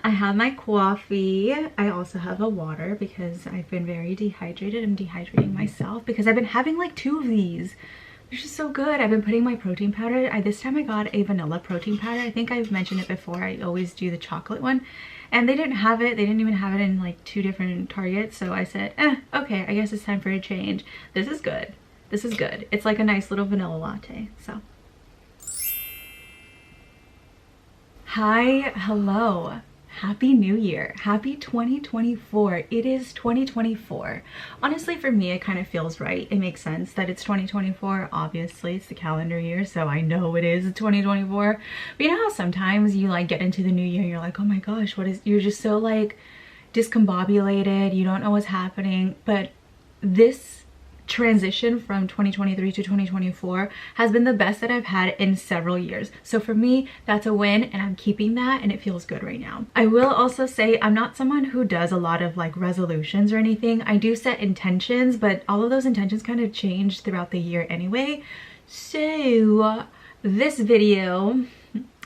I have my coffee. I also have a water because I've been very dehydrated. I'm dehydrating myself because I've been having like 2 of these. They're just so good. I've been putting my protein powder. This time I got a vanilla protein powder. I think I've mentioned it before. I always do the chocolate one. And they didn't have it. They didn't even have it in like 2 different Targets. So I said, okay, I guess it's time for a change. This is good. This is good. It's like a nice little vanilla latte. So. Hi, hello. Happy New Year. Happy 2024. It is 2024. Honestly, for me, it kind of feels right. It makes sense that it's 2024. Obviously, it's the calendar year, so I know it is 2024. But you know how sometimes you like get into the new year and you're like, oh my gosh, you're just so like discombobulated. You don't know what's happening. But this transition from 2023 to 2024 has been the best that I've had in several years. So for me, that's a win, and I'm keeping that, and it feels good right now. I will also say I'm not someone who does a lot of like resolutions or anything. I do set intentions, but all of those intentions kind of change throughout the year anyway. So this video,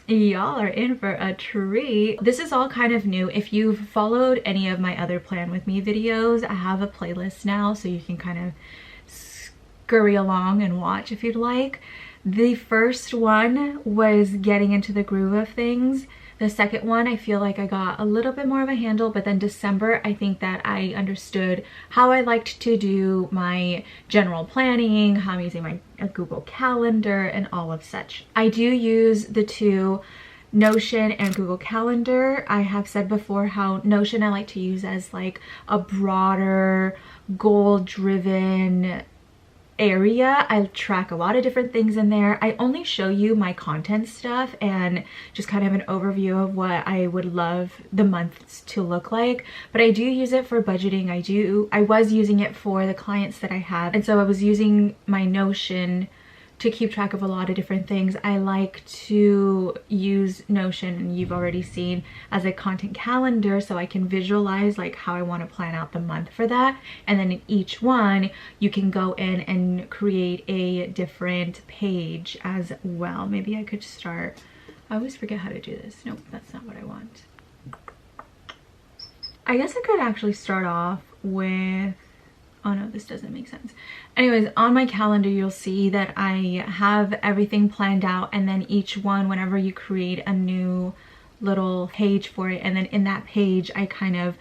y'all are in for a treat. This is all kind of new. If you've followed any of my other Plan With Me videos, I have a playlist now, so you can kind of scurry along and watch if you'd like. The first one was getting into the groove of things. The second one, I feel like I got a little bit more of a handle, but then December, I think that I understood how I liked to do my general planning, how I'm using my Google Calendar and all of such. I do use the two, Notion and Google Calendar. I have said before how Notion I like to use as like a broader, goal-driven area. I track a lot of different things in there. I only show you my content stuff and just kind of an overview of what I would love the months to look like, but I do use it for budgeting. I was using it for the clients that I have, and so I was using my Notion to keep track of a lot of different things. I like to use Notion, and you've already seen, as a content calendar, so I can visualize like how I want to plan out the month for that. And then in each one, you can go in and create a different page as well. Maybe I could start, I always forget how to do this. Nope, that's not what I want. I guess I could actually start off with, oh no, this doesn't make sense. Anyways, on my calendar, you'll see that I have everything planned out, and then each one, whenever you create a new little page for it, and then in that page, I kind of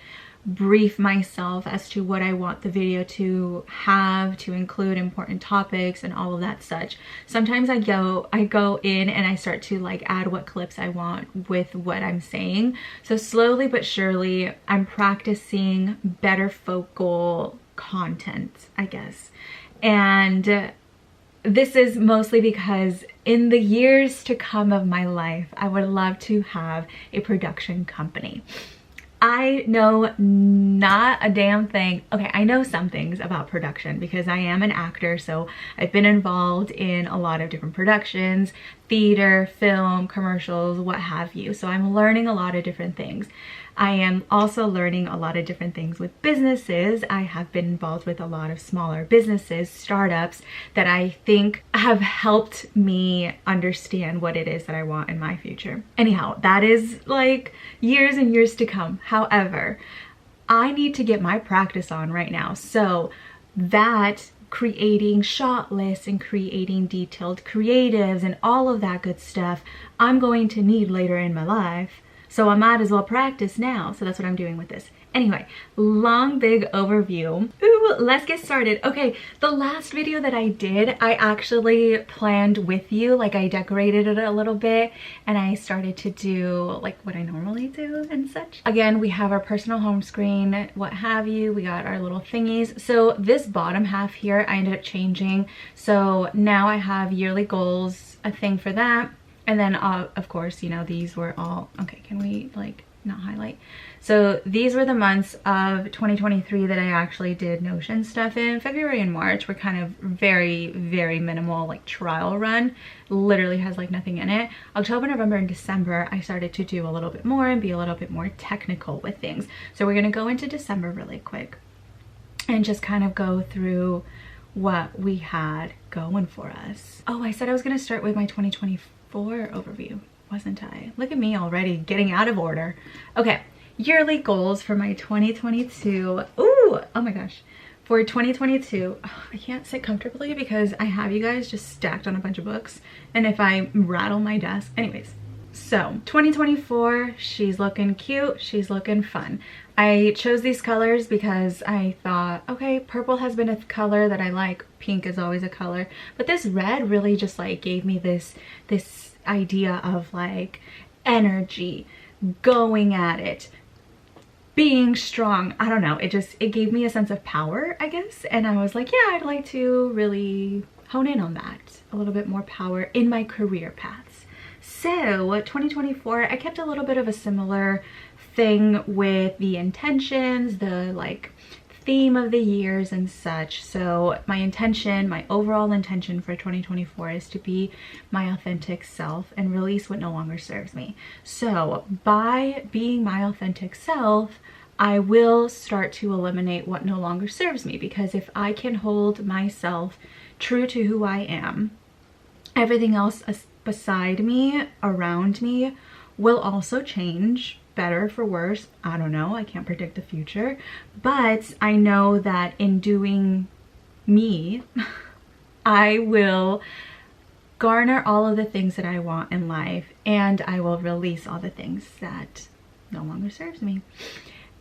brief myself as to what I want the video to have, to include important topics and all of that such. Sometimes I go in and I start to like add what clips I want with what I'm saying. So slowly but surely, I'm practicing better focal content, I guess. And this is mostly because in the years to come of my life, I would love to have a production company. I know not a damn thing. Okay, I know some things about production because I am an actor, so I've been involved in a lot of different productions, theater, film, commercials, what have you. So I'm learning a lot of different things. I am also learning a lot of different things with businesses. I have been involved with a lot of smaller businesses, startups, that I think have helped me understand what it is that I want in my future. Anyhow, that is like years and years to come. However, I need to get my practice on right now. So that creating shot lists and creating detailed creatives and all of that good stuff, I'm going to need later in my life. So I might as well practice now. So that's what I'm doing with this. Anyway, long, big overview. Ooh, let's get started. Okay, the last video that I did, I actually planned with you. Like I decorated it a little bit and I started to do like what I normally do and such. Again, we have our personal home screen, what have you. We got our little thingies. So this bottom half here, I ended up changing. So now I have yearly goals, a thing for that. And then, of course, you know, these were all, okay, can we like not highlight? So these were the months of 2023 that I actually did Notion stuff in. February and March were kind of very, very minimal, like trial run. Literally has like nothing in it. October, November, and December, I started to do a little bit more and be a little bit more technical with things. So we're gonna go into December really quick and just kind of go through what we had going for us. Oh, I said I was gonna start with my 2024 overview. wasn't I? Look at me already getting out of order. Okay, yearly goals for my 2022. Ooh, oh my gosh. For 2022, I can't sit comfortably because I have you guys just stacked on a bunch of books. And if I rattle my desk, anyways. So 2024, she's looking cute, she's looking fun. I chose these colors because I thought, okay, purple has been a color that I like, pink is always a color, but this red really just like gave me this idea of like energy, going at it, being strong. I don't know, it gave me a sense of power, I guess, and I was like, yeah, I'd like to really hone in on that, a little bit more power in my career paths. So 2024, I kept a little bit of a similar thing with the intentions, the like theme of the years and such. So my intention, my overall intention for 2024 is to be my authentic self and release what no longer serves me. So by being my authentic self, I will start to eliminate what no longer serves me, because if I can hold myself true to who I am, everything else beside me, around me, will also change, better for worse. I don't know, I can't predict the future, but I know that in doing me, I will garner all of the things that I want in life, and I will release all the things that no longer serves me.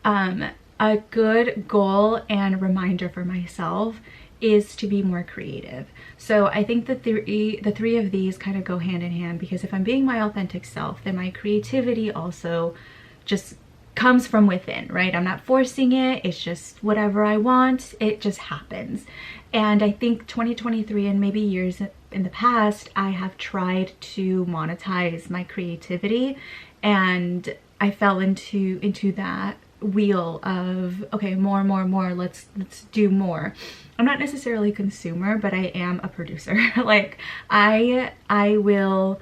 A good goal and reminder for myself is to be more creative. So I think that the three of these kind of go hand in hand, because if I'm being my authentic self, then my creativity also just comes from within, right? I'm not forcing it, it's just whatever I want, it just happens. And I think 2023 and maybe years in the past, I have tried to monetize my creativity, and I fell into that wheel of, okay, more, let's do more. I'm not necessarily a consumer, but I am a producer. Like I will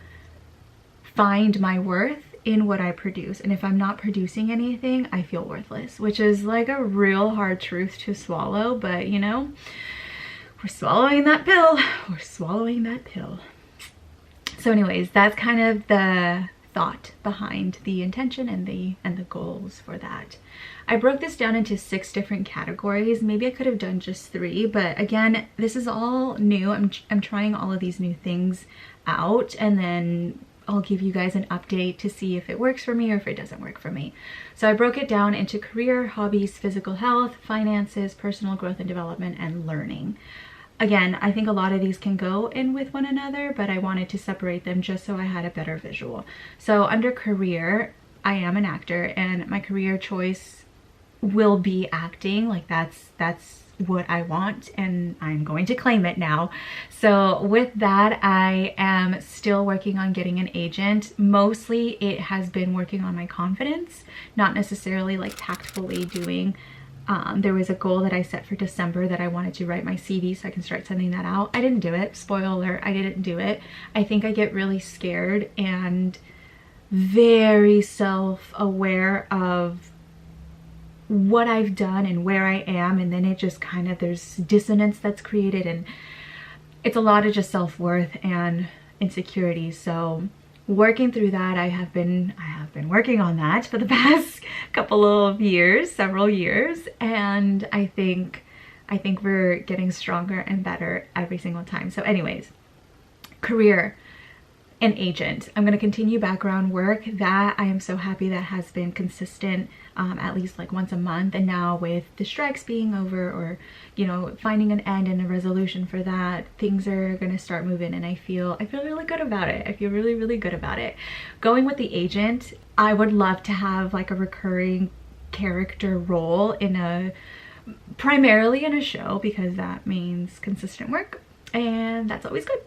find my worth in what I produce, and if I'm not producing anything, I feel worthless, which is like a real hard truth to swallow, but you know, we're swallowing that pill. We're swallowing that pill. So anyways, that's kind of the thought behind the intention and the goals for that. I broke this down into 6 different categories. Maybe I could have done just 3, but again, this is all new. I'm trying all of these new things out, and then I'll give you guys an update to see if it works for me or if it doesn't work for me. So I broke it down into career, hobbies, physical health, finances, personal growth and development, and learning. Again, I think a lot of these can go in with one another, but I wanted to separate them just so I had a better visual. So under career, I am an actor, and my career choice will be acting. Like that's what I want, and I'm going to claim it now. So with that, I am still working on getting an agent. Mostly it has been working on my confidence, not necessarily like tactfully doing. There was a goal that I set for December that I wanted to write my CV so I can start sending that out. I didn't do it. Spoiler alert, I didn't do it. I think I get really scared and very self-aware of what I've done and where I am, and then it just kind of, there's dissonance that's created, and it's a lot of just self-worth and insecurity. So working through that, I have been working on that for the past couple of years, several years, and I think we're getting stronger and better every single time. So anyways, career, an agent. I'm going to continue background work. That I am so happy that has been consistent, at least like once a month. And now with the strikes being over, or you know, finding an end and a resolution for that, things are going to start moving, and I feel really good about it. I feel really good about it. Going with the agent, I would love to have like a recurring character role primarily in a show, because that means consistent work, and that's always good.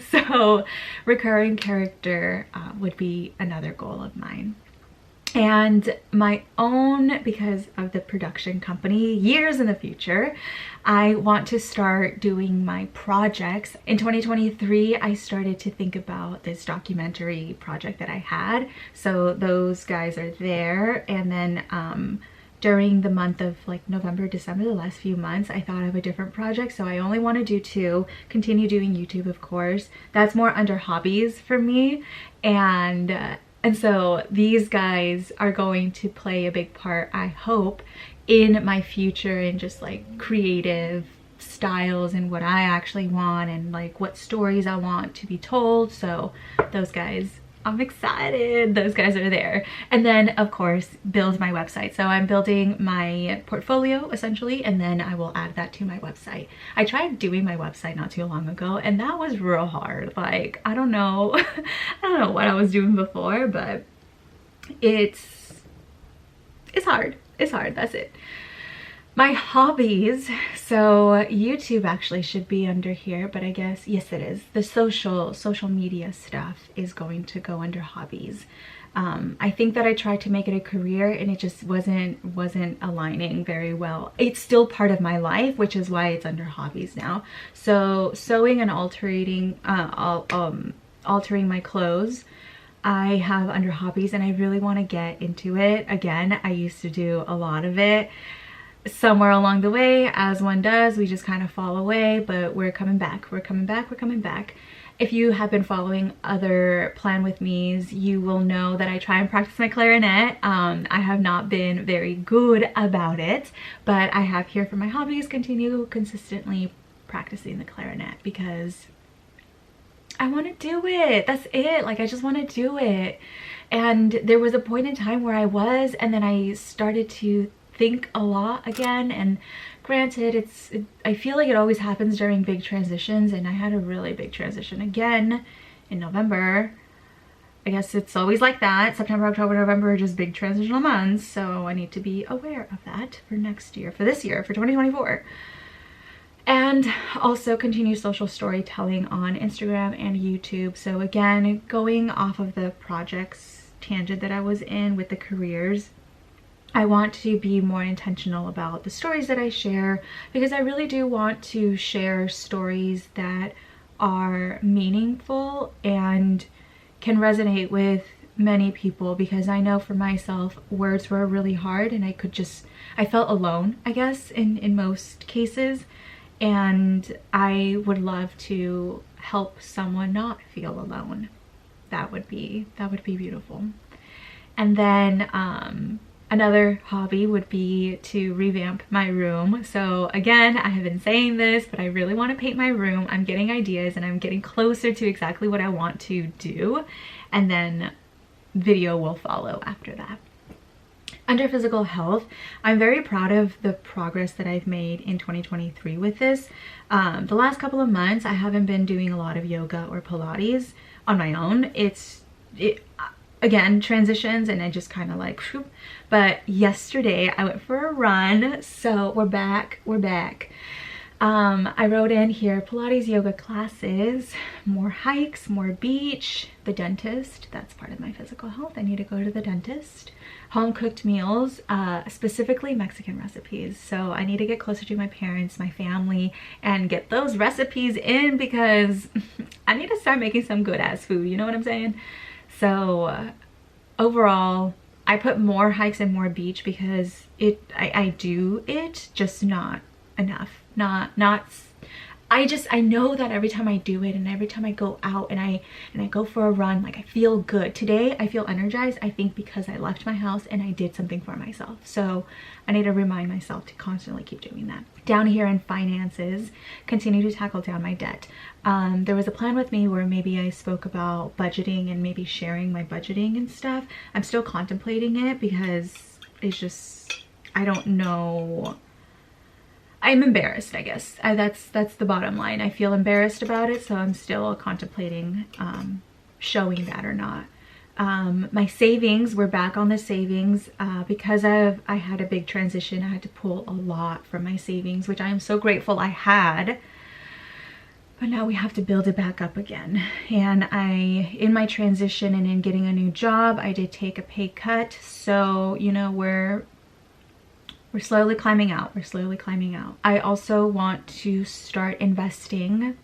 So recurring character would be another goal of mine. And my own, because of the production company, years in the future, I want to start doing my projects. In 2023, I started to think about this documentary project that I had. So those guys are there. And then during the month of like November, December, the last few months, I thought of a different project. So I only want to do 2, continue doing YouTube, of course. That's more under hobbies for me. And so these guys are going to play a big part, I hope, in my future and just like creative styles and what I actually want and like what stories I want to be told. So those guys, I'm excited. Those guys are there. And then of course build my website. So I'm building my portfolio essentially, and then I will add that to my website. I tried doing my website not too long ago and that was real hard. Like, I don't know I don't know what I was doing before, but it's hard. It's hard. That's it. My hobbies, so YouTube actually should be under here, but I guess, yes it is. The social media stuff is going to go under hobbies. I think that I tried to make it a career and it just wasn't aligning very well. It's still part of my life, which is why it's under hobbies now. So sewing and altering my clothes, I have under hobbies, and I really want to get into it again. I used to do a lot of it. Somewhere along the way, as one does, we just kind of fall away, but we're coming back. We're coming back. We're coming back. If you have been following other Plan With Me's, you will know that I try and practice my clarinet. I have not been very good about it, but I have here for my hobbies continue consistently practicing the clarinet because I want to do it. That's it. Like, I just want to do it. And there was a point in time where I was, and then I started to think a lot again. And granted, I feel like it always happens during big transitions, and I had a really big transition again in November. I guess it's always like that. September, October, November are just big transitional months, so I need to be aware of that for next year, for this year, for 2024. And also continue social storytelling on Instagram and YouTube. So again, going off of the projects tangent that I was in with the careers, I want to be more intentional about the stories that I share, because I really do want to share stories that are meaningful and can resonate with many people, because I know for myself words were really hard and I felt alone, I guess, in most cases. And I would love to help someone not feel alone. That would be beautiful. And then another hobby would be to revamp my room. So again, I have been saying this, but I really want to paint my room. I'm getting ideas and I'm getting closer to exactly what I want to do. And then video will follow after that. Under physical health, I'm very proud of the progress that I've made in 2023 with this. The last couple of months, I haven't been doing a lot of yoga or Pilates on my own. Again, transitions, and I just kind of like, whoop. But yesterday I went for a run, so we're back. I wrote in here Pilates, yoga classes, more hikes, more beach, the dentist. That's part of my physical health. I need to go to the dentist. Home cooked meals, specifically Mexican recipes. So I need to get closer to my parents, my family, and get those recipes in, because I need to start making some good ass food. You know what I'm saying? So overall, I put more hikes and more beach because I do it, just not enough. I know that every time I do it and every time I go out and I go for a run, like, I feel good. Today I feel energized, I think, because I left my house and I did something for myself. So I need to remind myself to constantly keep doing that. Down here in finances, continue to tackle down my debt. There was a Plan With Me where maybe I spoke about budgeting and maybe sharing my budgeting and stuff. I'm still contemplating it because it's just, I don't know. I'm embarrassed, I guess. That's the bottom line. I feel embarrassed about it, so I'm still contemplating showing that or not. My savings, we're back on the savings because I had a big transition. I had to pull a lot from my savings, which I am so grateful I had. But now we have to build it back up again. And in my transition and in getting a new job, I did take a pay cut. So, you know, We're slowly climbing out. We're slowly climbing out. I also want to start investing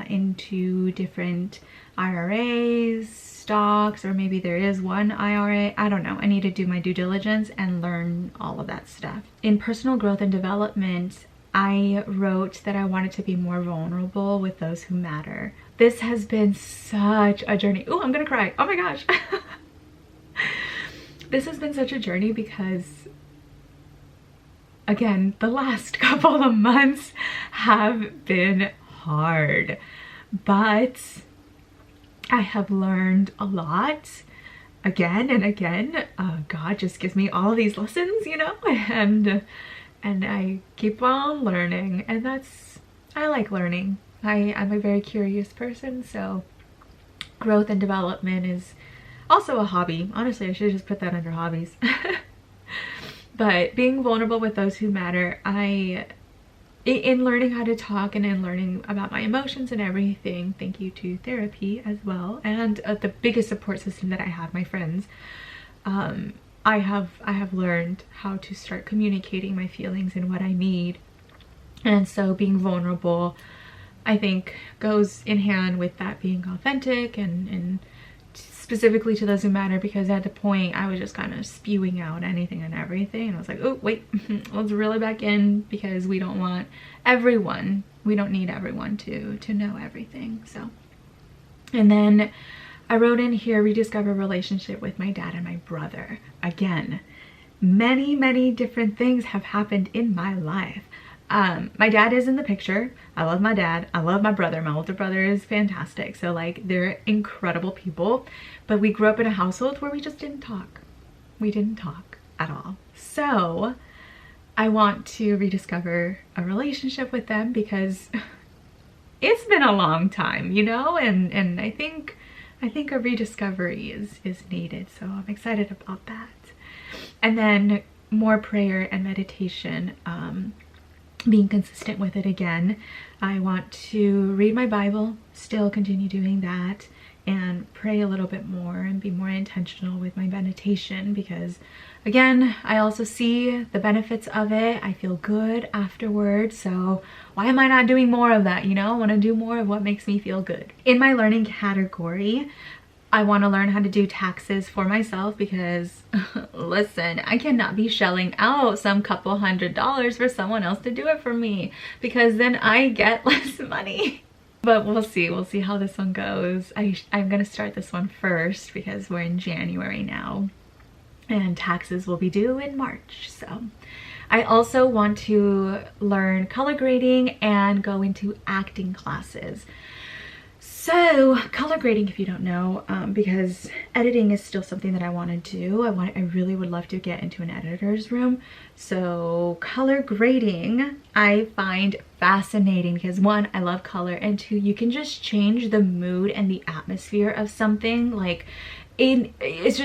into different IRAs, stocks, or maybe there is one IRA. I don't know. I need to do my due diligence and learn all of that stuff. In personal growth and development, I wrote that I wanted to be more vulnerable with those who matter. This has been such a journey. Oh, I'm gonna cry. Oh my gosh. This has been such a journey because, again, the last couple of months have been hard, but I have learned a lot again and again. God just gives me all these lessons, you know, and I keep on learning, and I like learning. I'm a very curious person, so growth and development is also a hobby. Honestly, I should just put that under hobbies. But being vulnerable with those who matter, in learning how to talk and in learning about my emotions and everything, thank you to therapy as well, and the biggest support system that I have, my friends, I have learned how to start communicating my feelings and what I need. And so being vulnerable, I think, goes in hand with that being authentic and specifically to those who matter, because at the point I was just kind of spewing out anything and everything, and I was like, oh wait, let's reel it back in, because we don't want everyone, we don't need everyone to know everything. So, and then I wrote in here, rediscover relationship with my dad and my brother. Again, many different things have happened in my life. My dad is in the picture. I love my dad. I love my brother. My older brother is fantastic. So like, they're incredible people, but we grew up in a household where we just didn't talk. We didn't talk at all. So I want to rediscover a relationship with them, because it's been a long time, you know, and I think a rediscovery is needed. So I'm excited about that. And then more prayer and meditation, being consistent with it again. I want to read my Bible, still continue doing that, and pray a little bit more and be more intentional with my meditation, because again, I also see the benefits of it. I feel good afterwards, so why am I not doing more of that? You know, I want to do more of what makes me feel good. In my learning category, I want to learn how to do taxes for myself, because listen, I cannot be shelling out some couple $100s for someone else to do it for me, because then I get less money. But we'll see how this one goes. I'm gonna start this one first because we're in January now and taxes will be due in March. So I also want to learn color grading and go into acting classes. So color grading, if you don't know, because editing is still something that I want to do. I really would love to get into an editor's room. So color grading I find fascinating, because one, I love color, and two, you can just change the mood and the atmosphere of something. Like it's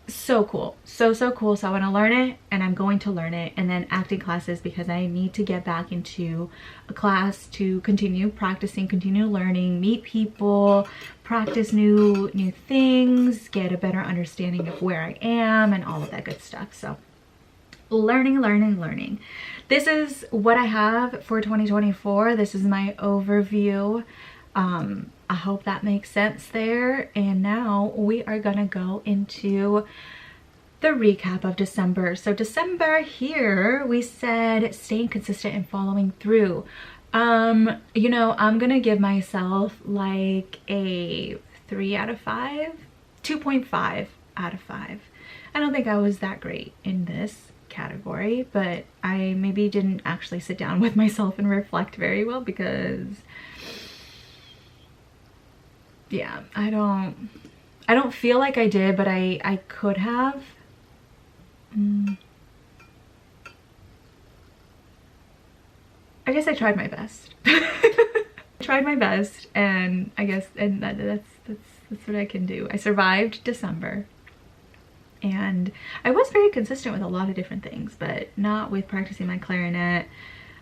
so cool, so cool. So I want to learn it, and I'm going to learn it. And then acting classes, because I need to get back into a class to continue practicing, continue learning, meet people, practice new things, get a better understanding of where I am and all of that good stuff. So learning. This is what I have for 2024. This is my overview. I hope that makes sense there. And now we are gonna go into the recap of December. So December here, we said staying consistent and following through. You know, I'm gonna give myself like a 3 out of 5, 2.5 out of 5. I don't think I was that great in this category, but I maybe didn't actually sit down with myself and reflect very well, because yeah, I don't feel like I did, but I could have. I guess I tried my best. I tried my best, and I guess that's what I can do. I survived December, and I was very consistent with a lot of different things, but not with practicing my clarinet.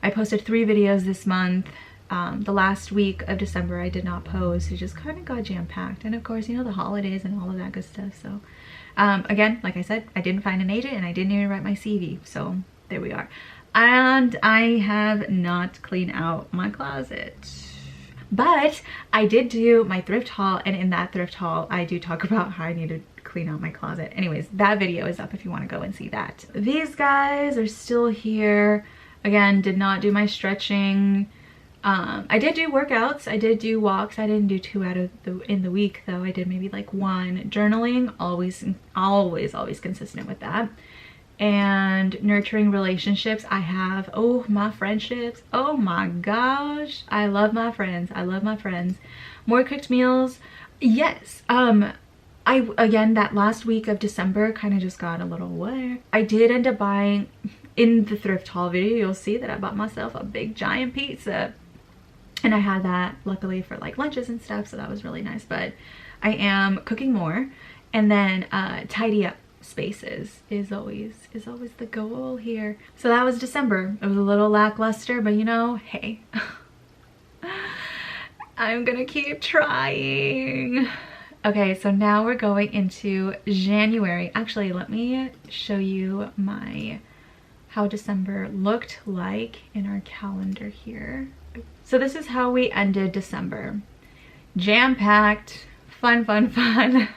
I posted 3 videos this month. The last week of December I did not post. It just kind of got jam-packed, and of course, you know, the holidays and all of that good stuff. So again, like I said, I didn't find an agent, and I didn't even write my CV, so there we are. And I have not cleaned out my closet. But I did do my thrift haul, and in that thrift haul, I do talk about how I need to clean out my closet. Anyways, that video is up if you want to go and see that. These guys are still here. Again, did not do my stretching. I did do workouts. I did do walks. I didn't do 2 out of in the week though. I did maybe like 1. Journaling, always consistent with that. And nurturing relationships. I have, oh, my friendships. Oh my gosh. I love my friends. I love my friends. More cooked meals. Yes. Again, that last week of December kind of just got a little wet. I did end up buying, in the thrift haul video, you'll see that I bought myself a big giant pizza. And I had that luckily for like lunches and stuff, so that was really nice. But I am cooking more, and then tidy up spaces is always the goal here. So that was December. It was a little lackluster, but you know, hey, I'm gonna keep trying. Okay, so now we're going into January. Actually, let me show you how December looked like in our calendar here. So this is how we ended December. Jam-packed, fun.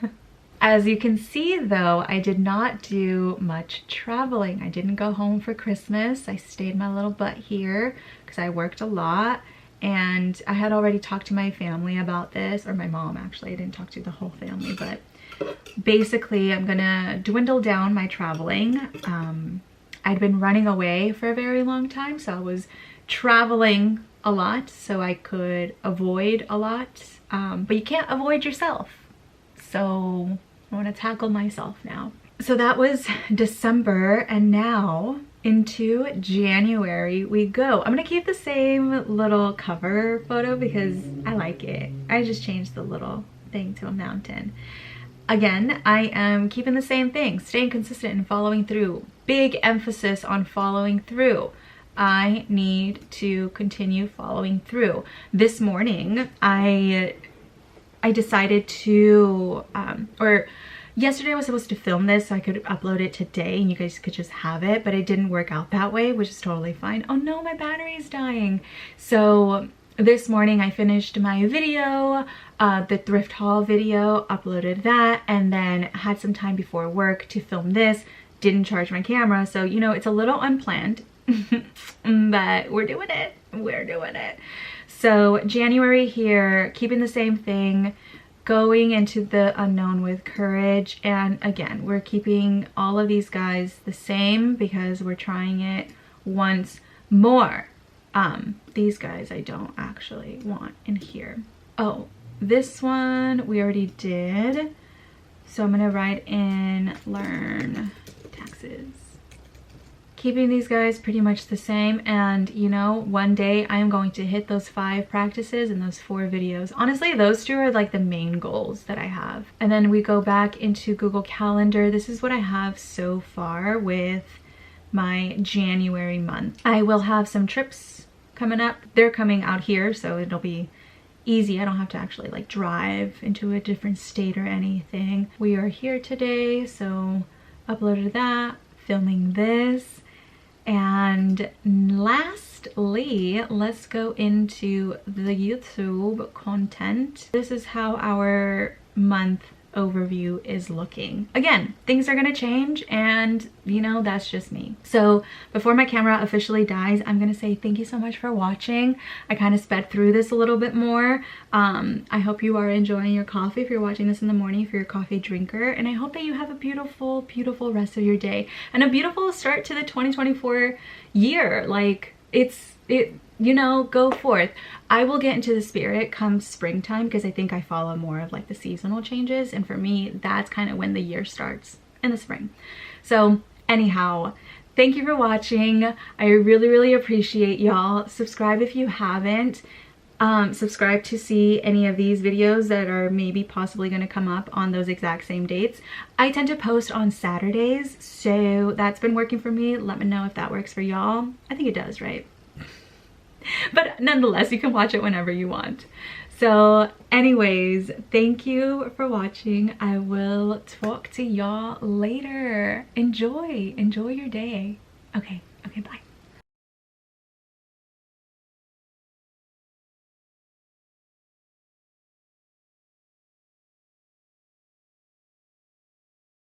As you can see though, I did not do much traveling. I didn't go home for Christmas. I stayed my little butt here because I worked a lot. And I had already talked to my family about this, or my mom actually. I didn't talk to the whole family, but basically I'm gonna dwindle down my traveling. I'd been running away for a very long time, so I was traveling a lot so I could avoid a lot. But you can't avoid yourself. So I want to tackle myself now. So that was December, and now into January we go. I'm gonna keep the same little cover photo because I like it. I just changed the little thing to a mountain. Again, I am keeping the same thing, staying consistent and following through. Big emphasis on following through. I need to continue following through. This morning, I decided to, yesterday I was supposed to film this so I could upload it today and you guys could just have it, but it didn't work out that way, which is totally fine. Oh no, my battery's dying. So this morning I finished my video, the thrift haul video, uploaded that, and then had some time before work to film this. Didn't charge my camera, so you know, it's a little unplanned, but we're doing it. We're doing it. So January here, keeping the same thing, going into the unknown with courage. And again, we're keeping all of these guys the same because we're trying it once more. These guys I don't actually want in here. Oh, this one we already did. So I'm gonna write in learn taxes. Keeping these guys pretty much the same, and you know, one day I am going to hit those 5 practices and those 4 videos. Honestly, those 2 are like the main goals that I have. And then we go back into Google Calendar. This is what I have so far with my January month. I will have some trips coming up. They're coming out here, so it'll be easy. I don't have to actually like drive into a different state or anything. We are here today, so uploaded that, filming this. And lastly, let's go into the YouTube content. This is how our month overview is looking. Again, things are gonna change, and you know, that's just me. So before my camera officially dies, I'm gonna say thank you so much for watching. I kind of sped through this a little bit more. I hope you are enjoying your coffee if you're watching this in the morning, if you're a coffee drinker, and I hope that you have a beautiful, beautiful rest of your day and a beautiful start to the 2024 year. Like you know, go forth. I will get into the spirit come springtime because I think I follow more of like the seasonal changes, and for me that's kind of when the year starts, in the spring. So anyhow, thank you for watching. I really appreciate y'all. Subscribe if you haven't. Subscribe to see any of these videos that are maybe possibly going to come up on those exact same dates. I tend to post on Saturdays, so that's been working for me. Let me know if that works for y'all. I think it does, right? But nonetheless, you can watch it whenever you want. So anyways, thank you for watching. I will talk to y'all later. Enjoy your day. Okay. Okay, bye.